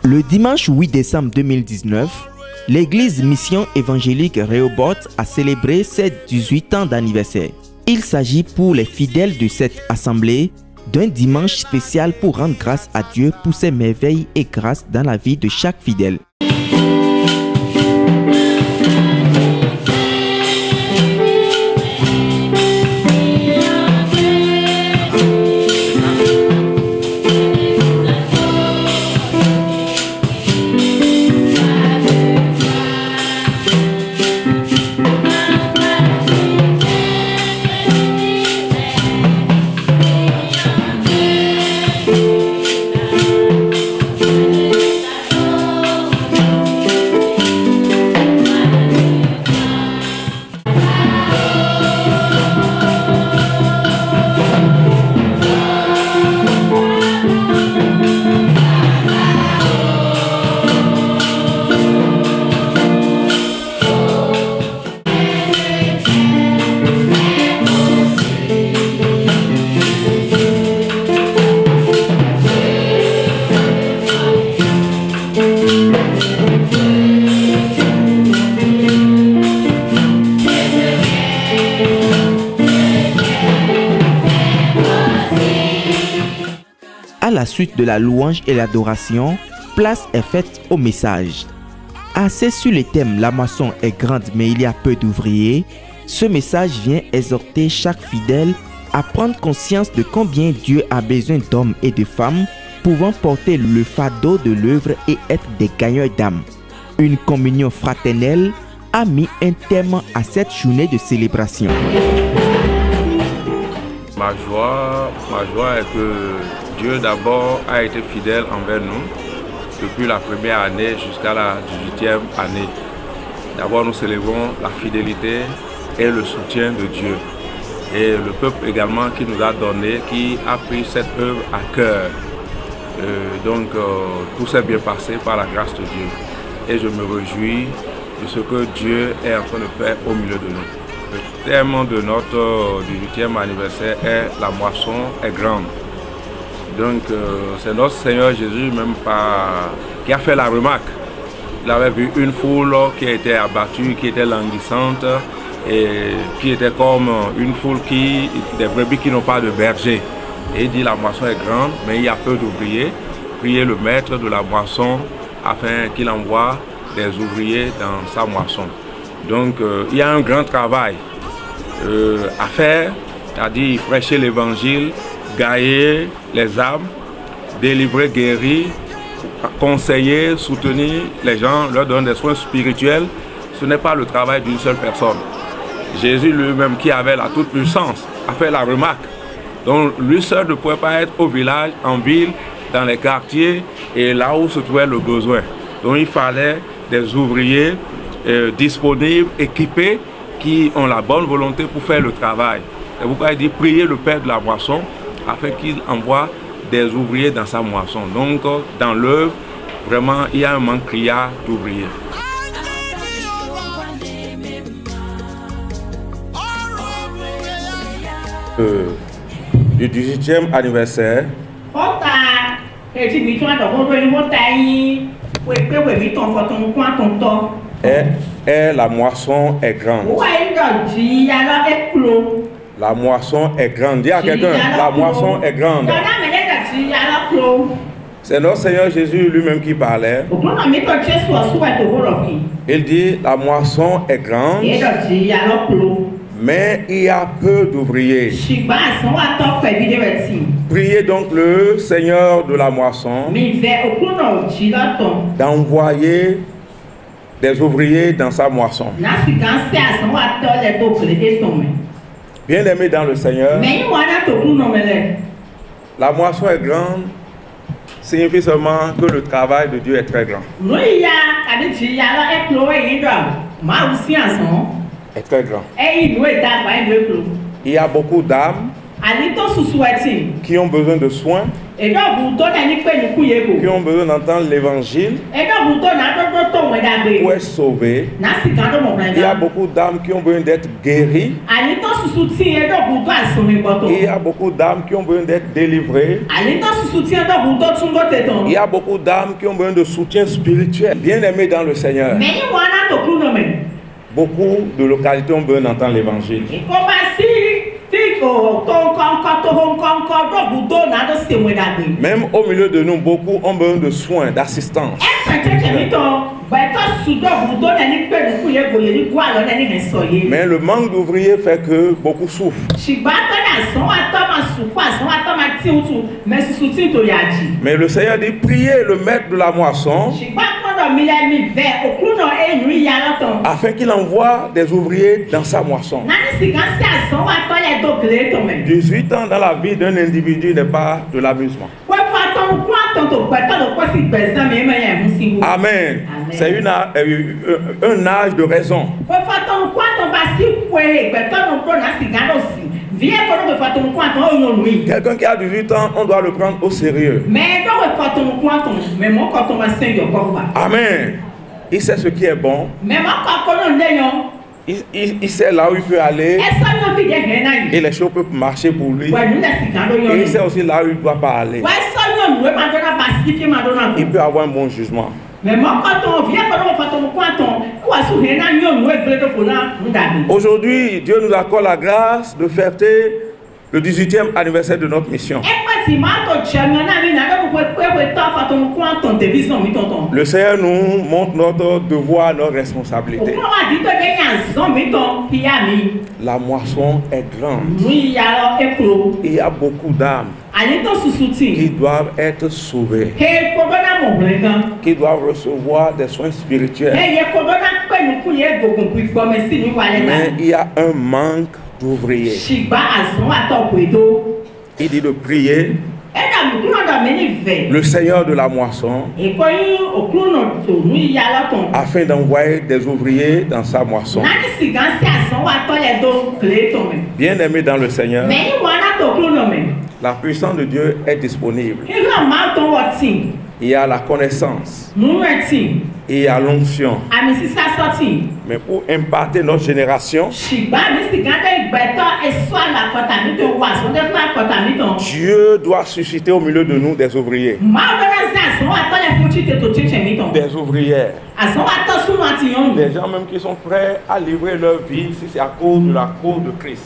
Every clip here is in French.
Le dimanche 8 décembre 2019, l'église Mission évangélique Rehoboth a célébré ses 18 ans d'anniversaire. Il s'agit pour les fidèles de cette assemblée d'un dimanche spécial pour rendre grâce à Dieu pour ses merveilles et grâces dans la vie de chaque fidèle. À la suite de la louange et l'adoration, place est faite au message. Axé sur le thème « La moisson est grande mais il y a peu d'ouvriers », ce message vient exhorter chaque fidèle à prendre conscience de combien Dieu a besoin d'hommes et de femmes pouvant porter le fardeau de l'œuvre et être des gagneurs d'âme. Une communion fraternelle a mis un terme à cette journée de célébration. Ma joie est que Dieu d'abord a été fidèle envers nous depuis la première année jusqu'à la 18e année. D'abord nous célébrons la fidélité et le soutien de Dieu. Et le peuple également qui nous a donné, qui a pris cette œuvre à cœur. Tout s'est bien passé par la grâce de Dieu. Et je me réjouis de ce que Dieu est en train de faire au milieu de nous. Le thème de notre 18e anniversaire est « La moisson est grande ». Donc c'est notre Seigneur Jésus même qui a fait la remarque. Il avait vu une foule qui était abattue, qui était languissante et qui était comme une foule des brebis qui n'ont pas de berger. Et il dit la moisson est grande mais il y a peu d'ouvriers. Priez le maître de la moisson afin qu'il envoie des ouvriers dans sa moisson. Donc il y a un grand travail à faire, c'est-à-dire prêcher l'évangile, gagner les âmes, délivrer, guérir, conseiller, soutenir les gens, leur donner des soins spirituels. Ce n'est pas le travail d'une seule personne. Jésus lui-même qui avait la toute-puissance a fait la remarque. Donc lui seul ne pouvait pas être au village, en ville, dans les quartiers et là où se trouvait le besoin. Donc il fallait des ouvriers disponibles, équipés, qui ont la bonne volonté pour faire le travail. C'est pourquoi il dit prier le Père de la moisson afin qu'il envoie des ouvriers dans sa moisson. Donc dans l'œuvre, vraiment il y a un manque criard d'ouvriers. Du 18e anniversaire, et la moisson est grande. La moisson est grande. Dis à quelqu'un, la moisson est grande. C'est notre Seigneur Jésus lui-même qui parlait. Il dit, la moisson est grande, mais il y a peu d'ouvriers. Priez donc le Seigneur de la moisson d'envoyer des ouvriers dans sa moisson. Bien-aimés dans le Seigneur, la moisson est grande signifie seulement que le travail de Dieu est très grand. Est très grand. Il y a beaucoup d'âmes qui ont besoin de soins, qui ont besoin d'entendre l'évangile pour être sauvés. Il y a beaucoup d'âmes qui ont besoin d'être guéries. Il y a beaucoup d'âmes qui ont besoin d'être délivrées. Il y a beaucoup d'âmes qui ont besoin de soutien spirituel. Bien aimés dans le Seigneur. Beaucoup de localités ont besoin d'entendre l'évangile. Même au milieu de nous, beaucoup ont besoin de soins, d'assistance. Mais le manque d'ouvriers fait que beaucoup souffrent. Mais le Seigneur dit, priez le maître de la moisson afin qu'il envoie des ouvriers dans sa moisson. 18 ans dans la vie d'un individu n'est pas de l'amusement. Amen. C'est un âge de raison. Quelqu'un qui a 18 ans, on doit le prendre au sérieux. Amen. Il sait ce qui est bon. Il sait là où il peut aller et les choses peuvent marcher pour lui. Et il sait aussi là où il ne doit pas aller. Il peut avoir un bon jugement. Aujourd'hui, Dieu nous accorde la grâce de fêter le 18e anniversaire de notre mission. Le Seigneur nous montre notre devoir, notre responsabilité. La moisson est grande. Il y a beaucoup d'âmes qui doivent être sauvées, qui doivent recevoir des soins spirituels. Mais il y a un manque d'ouvriers. Il dit de prier le Seigneur de la moisson afin d'envoyer des ouvriers dans sa moisson. Bien aimé dans le Seigneur, la puissance de Dieu est disponible. Il y a la connaissance. Il y a l'onction. Mais pour impacter notre génération, Dieu doit susciter au milieu de nous des ouvriers. Des ouvrières. Des gens même qui sont prêts à livrer leur vie si c'est à cause de la cause de Christ.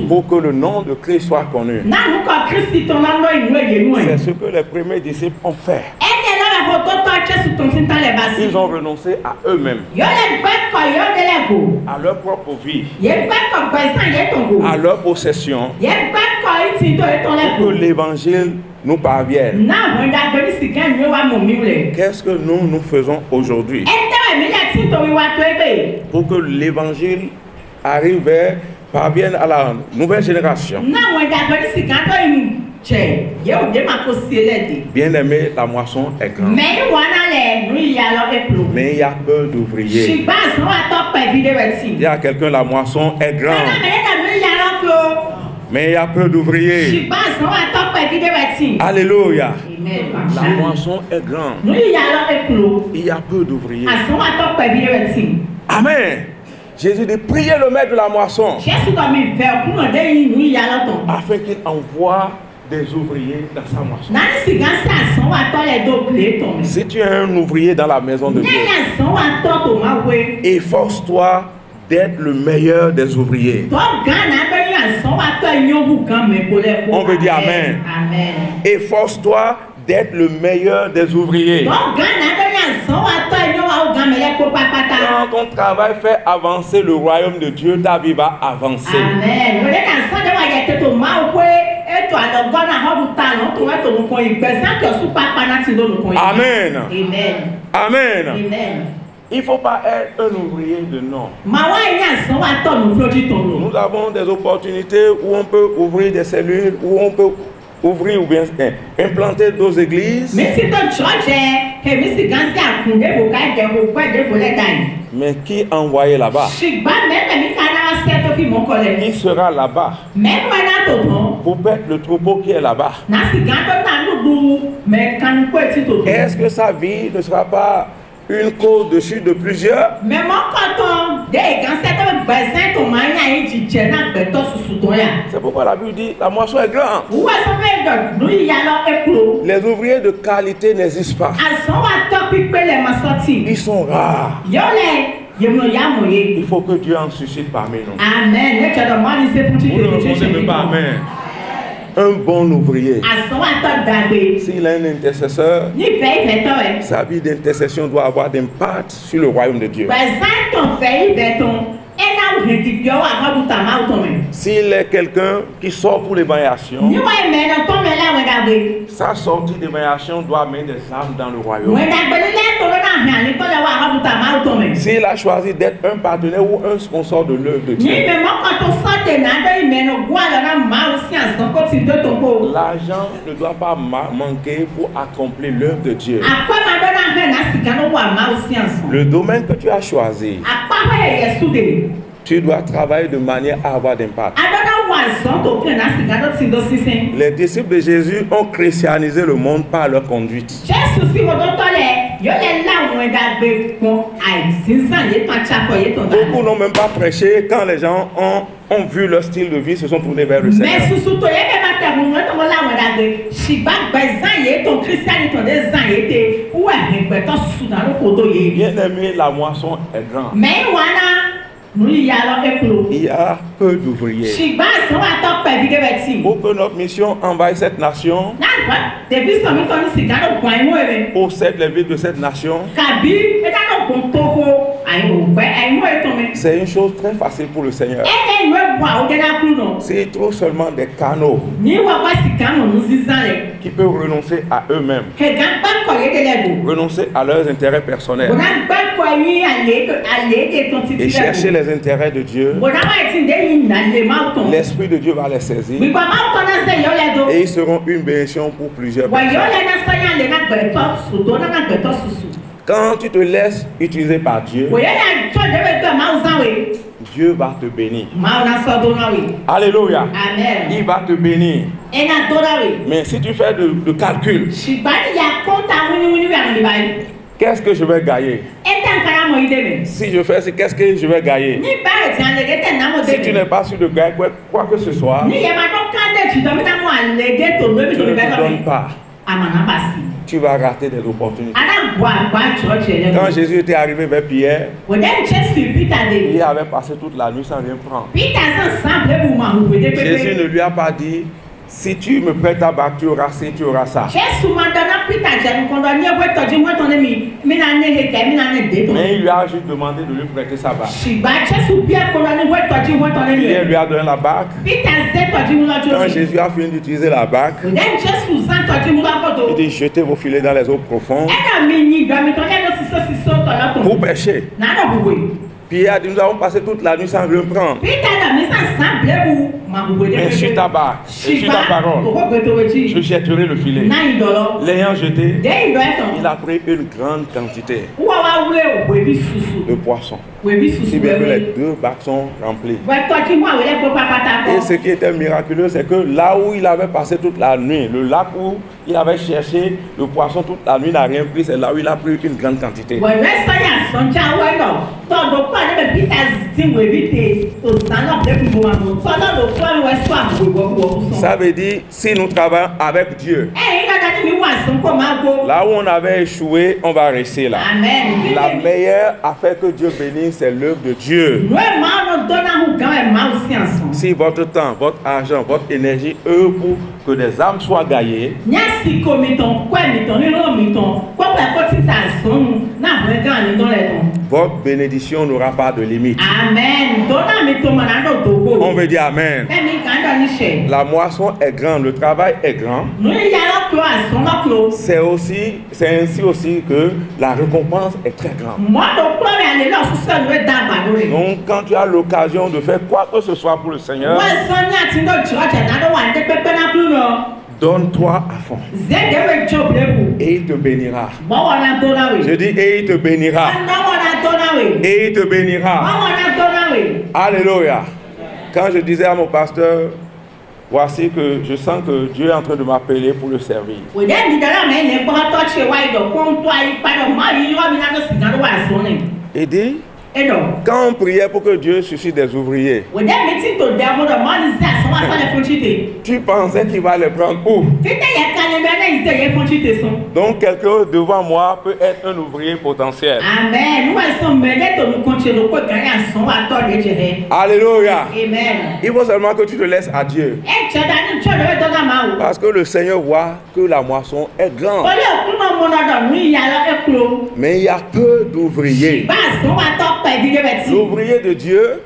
Pour que le nom de Christ soit connu. C'est ce que les premiers disciples ont fait. Ils ont renoncé à eux-mêmes, à leur propre vie, à leur possession, pour que l'évangile nous parvienne. Qu'est-ce que nous faisons aujourd'hui pour que l'évangile parvienne à la nouvelle génération? Bien aimé, la moisson est grande. Mais il y a peu d'ouvriers. Il y a quelqu'un, la moisson est grande. Mais il y a peu d'ouvriers. Alléluia. La moisson est grande. Il y a peu d'ouvriers. Amen. Jésus dit, priez le maître de la moisson afin qu'il envoie des ouvriers dans sa moisson. Si tu es un ouvrier dans la maison de Dieu, efforce-toi d'être le meilleur des ouvriers. On veut dire amen. Efforce-toi d'être le meilleur des ouvriers. Quand ton travail fait avancer le royaume de Dieu, ta vie va avancer. Amen. Amen. Amen. Amen. Il ne faut pas être un ouvrier de nom. Nous avons des opportunités où on peut ouvrir des cellules, où on peut ouvrir ou bien implanter d'autres églises. Mais qui a envoyé là-bas? Il sera là-bas pour perdre le troupeau qui est là-bas. Est-ce que sa vie ne sera pas une cause de chute de plusieurs? C'est pourquoi la Bible dit la moisson est grande. Les ouvriers de qualité n'existent pas. Ils sont rares. Il faut que Dieu en suscite parmi nous. Amen. Vous ne répondez même pas amen. Un bon ouvrier, s'il a un intercesseur, sa vie d'intercession doit avoir d'impact sur le royaume de Dieu. S'il est quelqu'un qui sort pour l'évaluation, sa sortie d'évaluation doit amener des âmes dans le royaume. S'il a choisi d'être un partenaire ou un sponsor de l'œuvre de Dieu, l'argent ne doit pas manquer pour accomplir l'œuvre de Dieu. Le domaine que tu as choisi, tu dois travailler de manière à avoir d'impact. Les disciples de Jésus ont christianisé le monde par leur conduite. Beaucoup n'ont même pas prêché quand les gens ont vu leur style de vie, se sont tournés vers le Seigneur. Bien aimé, la moisson est grande. Il y a peu d'ouvriers. Pour que notre mission envahisse cette nation, possède les villes de cette nation, c'est une chose très facile pour le Seigneur. S'il trouve seulement des canaux qui peuvent renoncer à eux-mêmes, renoncer à leurs intérêts personnels et chercher les intérêts de Dieu, l'Esprit de Dieu va les saisir et ils seront une bénédiction pour plusieurs personnes. Quand tu te laisses utiliser par Dieu, Dieu va te bénir. Alléluia. Amen. Il va te bénir. Mais si tu fais de calcul, qu'est-ce que je vais gagner? Si je fais, qu'est-ce que je vais gagner? Si tu n'es pas sûr de gagner quoi que ce soit, tu ne te donnes pas. Tu vas rater des opportunités. Quand Jésus était arrivé vers Pierre, il avait passé toute la nuit sans rien prendre. Jésus ne lui a pas dit, si tu me prêtes ta barque, tu auras ci, tu auras ça. Mais il lui a juste demandé de lui prêter sa barque. Pierre lui a donné la barque. Quand Jésus a fini d'utiliser la barque, il dit jetez vos filets dans les eaux profondes pour pêcher. Pierre a dit nous avons passé toute la nuit sans rien prendre. Mais sur ta barque, et sur ta parole, je jetterai le filet. L'ayant jeté, il a pris une grande quantité de poissons. Si bien que les deux barques sont remplies. Et ce qui était miraculeux, c'est que là où il avait passé toute la nuit, le lac où il avait cherché le poisson toute la nuit n'a rien pris, c'est là où il a pris une grande quantité. Ça veut dire, si nous travaillons avec Dieu, là où on avait échoué, on va rester là. Amen. La meilleure affaire que Dieu bénisse, c'est l'œuvre de Dieu. Si votre temps, votre argent, votre énergie œuvre pour que des âmes soient gagnées, votre bénédiction n'aura pas de limite. Amen. On veut dire Amen. La moisson est grande, le travail est grand. C'est ainsi aussi que la récompense est très grande. Donc quand tu as l'occasion de faire quoi que ce soit pour le Seigneur, donne-toi à fond. Et il te bénira. Je dis et il te bénira. Et il te bénira. Alléluia. Quand je disais à mon pasteur, voici que je sens que Dieu est en train de m'appeler pour le servir. Il dit, quand on priait pour que Dieu suscite des ouvriers, tu pensais qu'il va les prendre où? Donc quelqu'un devant moi peut être un ouvrier potentiel. Alléluia. Il faut seulement que tu te laisses à Dieu. Parce que le Seigneur voit que la moisson est grande. Mais il y a peu d'ouvriers. L'ouvrier de Dieu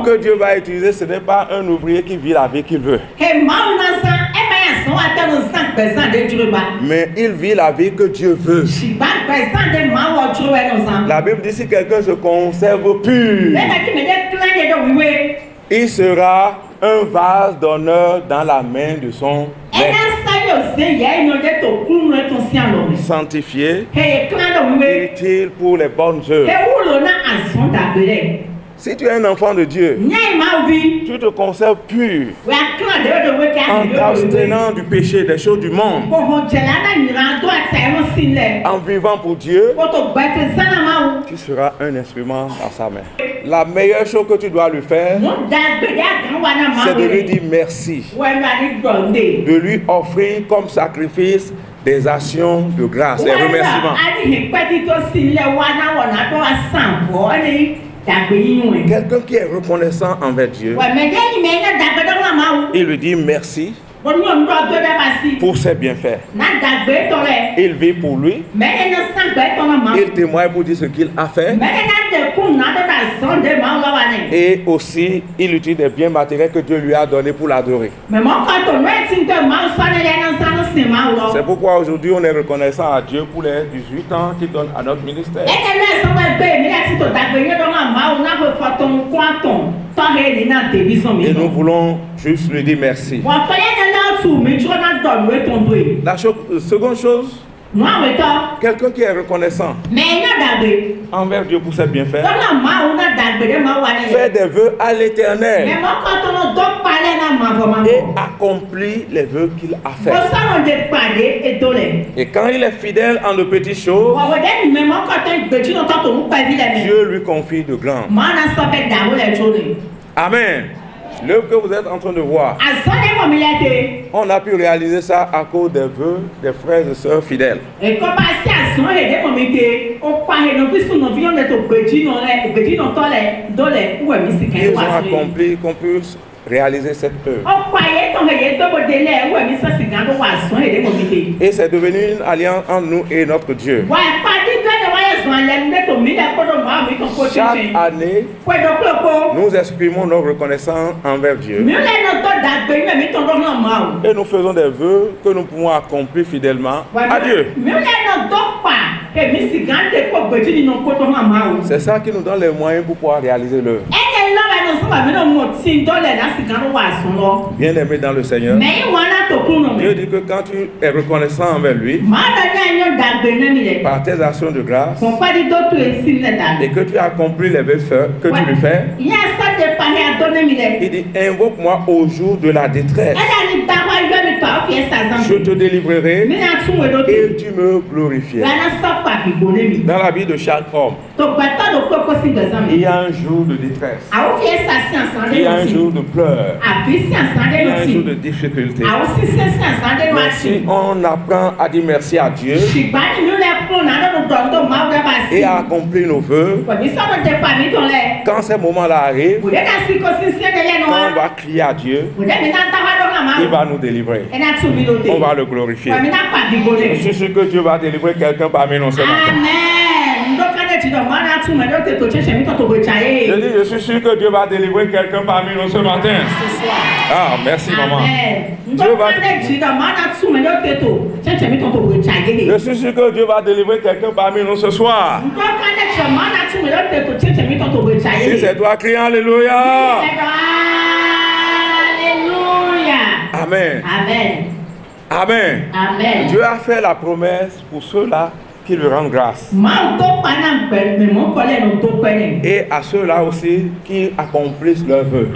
que Dieu va utiliser, ce n'est pas un ouvrier qui vit la vie qu'il veut. Mais il vit la vie que Dieu veut. La Bible dit si quelqu'un se conserve pur, il sera un vase d'honneur dans la main de son maître. Sanctifié, utile pour les bonnes œuvres. Si tu es un enfant de Dieu, tu te conserves pur en t'abstenant du péché, des choses du monde, en vivant pour Dieu, tu seras un instrument dans sa main. La meilleure chose que tu dois lui faire, c'est de lui dire merci, de lui offrir comme sacrifice des actions de grâce, des remerciements. Quelqu'un qui est reconnaissant envers Dieu, il lui dit merci pour ses bienfaits. Il vit pour lui. Il témoigne pour dire ce qu'il a fait. Et aussi, il utilise des biens matériels que Dieu lui a donnés pour l'adorer. C'est pourquoi aujourd'hui on est reconnaissant à Dieu pour les 18 ans qu'il donne à notre ministère. Et nous voulons juste lui dire merci. La seconde chose, quelqu'un qui est reconnaissant envers Dieu pour ses bienfaits, fait des vœux à l'Éternel et accomplit les vœux qu'il a fait. Et quand il est fidèle en de petites choses, Dieu lui confie de grandes. Amen. L'œuvre que vous êtes en train de voir, on a pu réaliser ça à cause des vœux des frères et sœurs fidèles. Ils ont accompli qu'on puisse réaliser cette œuvre. Et c'est devenu une alliance entre nous et notre Dieu. Chaque année, nous exprimons notre reconnaissance envers Dieu. Et nous faisons des vœux que nous pouvons accomplir fidèlement à Dieu. C'est ça qui nous donne les moyens pour pouvoir réaliser l'œuvre. Bien aimé dans le Seigneur, Dieu dit que quand tu es reconnaissant envers lui, par tes actions de grâce, et que tu as accompli les vœux que tu lui fais, il dit invoque-moi au jour de la détresse, je te délivrerai et tu me glorifieras. Dans la vie de chaque homme, il y a un jour de détresse, il y a un jour de pleurs, il y a un jour de difficulté. Mais si on apprend à dire merci à Dieu et à accomplir nos vœux, quand ces moments-là arrivent, quand on va crier à Dieu, il va nous délivrer. On va le glorifier. Je suis sûr que Dieu va délivrer quelqu'un parmi nous ce matin. Je suis sûr que Dieu va délivrer quelqu'un parmi nous ce matin. Ah, merci maman. Je suis sûr que Dieu va délivrer quelqu'un parmi nous ce soir. Si c'est toi, crie Alléluia. Amen. Amen. Amen. Dieu a fait la promesse pour ceux-là qui lui rendent grâce. Et à ceux-là aussi qui accomplissent leurs vœux.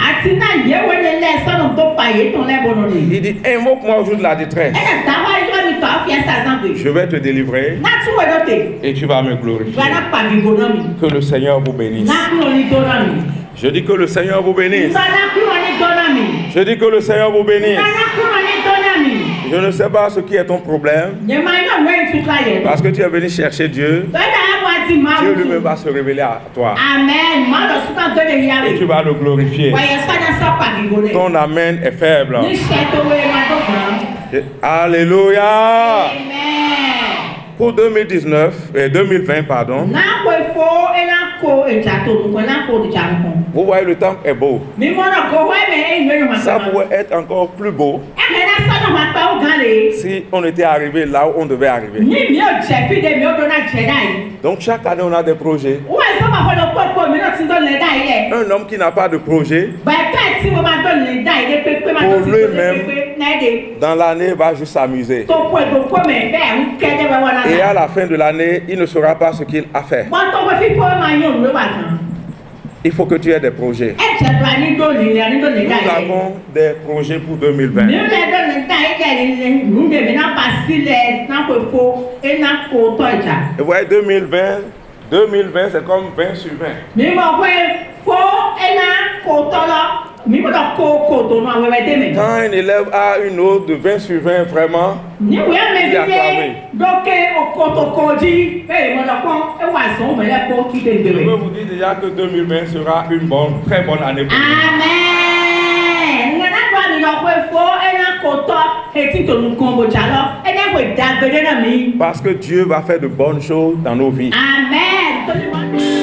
Il dit, invoque-moi au jour de la détresse. Je vais te délivrer et tu vas me glorifier. Que le Seigneur vous bénisse. Je dis que le Seigneur vous bénisse. Je dis que le Seigneur vous bénisse. Je ne sais pas ce qui est ton problème. Parce que tu es venu chercher Dieu. Dieu lui-même va se révéler à toi. Amen. Et tu vas le glorifier. Ton amen est faible. Alléluia. Pour 2020, pardon. Vous voyez, le temps est beau. Ça pourrait être encore plus beau si on était arrivé là où on devait arriver. Donc chaque année on a des projets. Un homme qui n'a pas de projet, pour lui-même, dans l'année, va juste s'amuser. Et à la fin de l'année, il ne saura pas ce qu'il a fait. Il faut que tu aies des projets. Nous avons des projets pour 2020. Et vous voyez, 2020 c'est comme 20 sur 20. Quand un élève a une note de 20 sur 20, vraiment, il est acclamé. Je peux vous dire déjà que 2020 sera une très bonne année pour nous. Parce que Dieu va faire de bonnes choses dans nos vies. Amen.